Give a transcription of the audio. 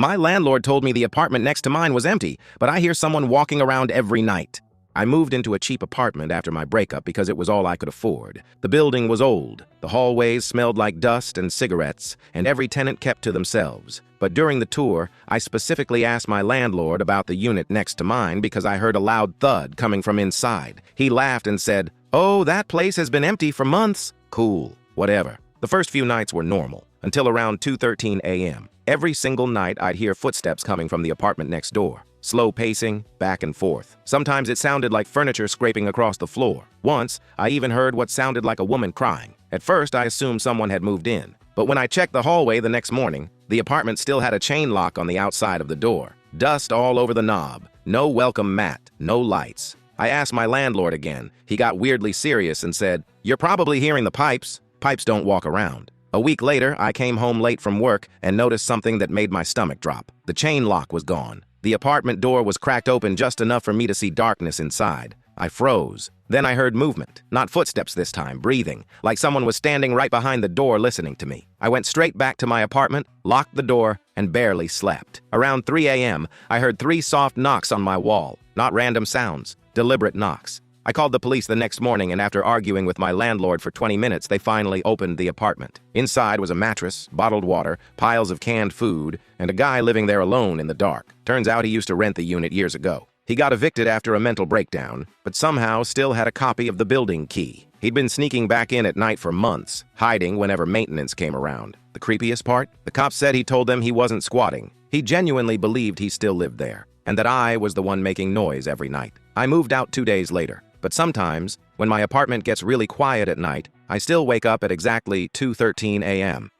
My landlord told me the apartment next to mine was empty, but I hear someone walking around every night. I moved into a cheap apartment after my breakup because it was all I could afford. The building was old, the hallways smelled like dust and cigarettes, and every tenant kept to themselves. But during the tour, I specifically asked my landlord about the unit next to mine because I heard a loud thud coming from inside. He laughed and said, "Oh, that place has been empty for months." Cool, whatever. The first few nights were normal, until around 2:13 a.m. Every single night I'd hear footsteps coming from the apartment next door. Slow pacing, back and forth. Sometimes it sounded like furniture scraping across the floor. Once, I even heard what sounded like a woman crying. At first, I assumed someone had moved in. But when I checked the hallway the next morning, the apartment still had a chain lock on the outside of the door. Dust all over the knob. No welcome mat. No lights. I asked my landlord again. He got weirdly serious and said, "You're probably hearing the pipes. Pipes don't walk around." A week later, I came home late from work and noticed something that made my stomach drop. The chain lock was gone. The apartment door was cracked open just enough for me to see darkness inside. I froze. Then I heard movement. Not footsteps this time, breathing, like someone was standing right behind the door listening to me. I went straight back to my apartment, locked the door, and barely slept. Around 3 a.m., I heard 3 soft knocks on my wall. Not random sounds, deliberate knocks. I called the police the next morning, and after arguing with my landlord for 20 minutes, they finally opened the apartment. Inside was a mattress, bottled water, piles of canned food, and a guy living there alone in the dark. Turns out he used to rent the unit years ago. He got evicted after a mental breakdown, but somehow still had a copy of the building key. He'd been sneaking back in at night for months, hiding whenever maintenance came around. The creepiest part? The cops said he told them he wasn't squatting. He genuinely believed he still lived there, and that I was the one making noise every night. I moved out 2 days later. But sometimes, when my apartment gets really quiet at night, I still wake up at exactly 2:13 a.m.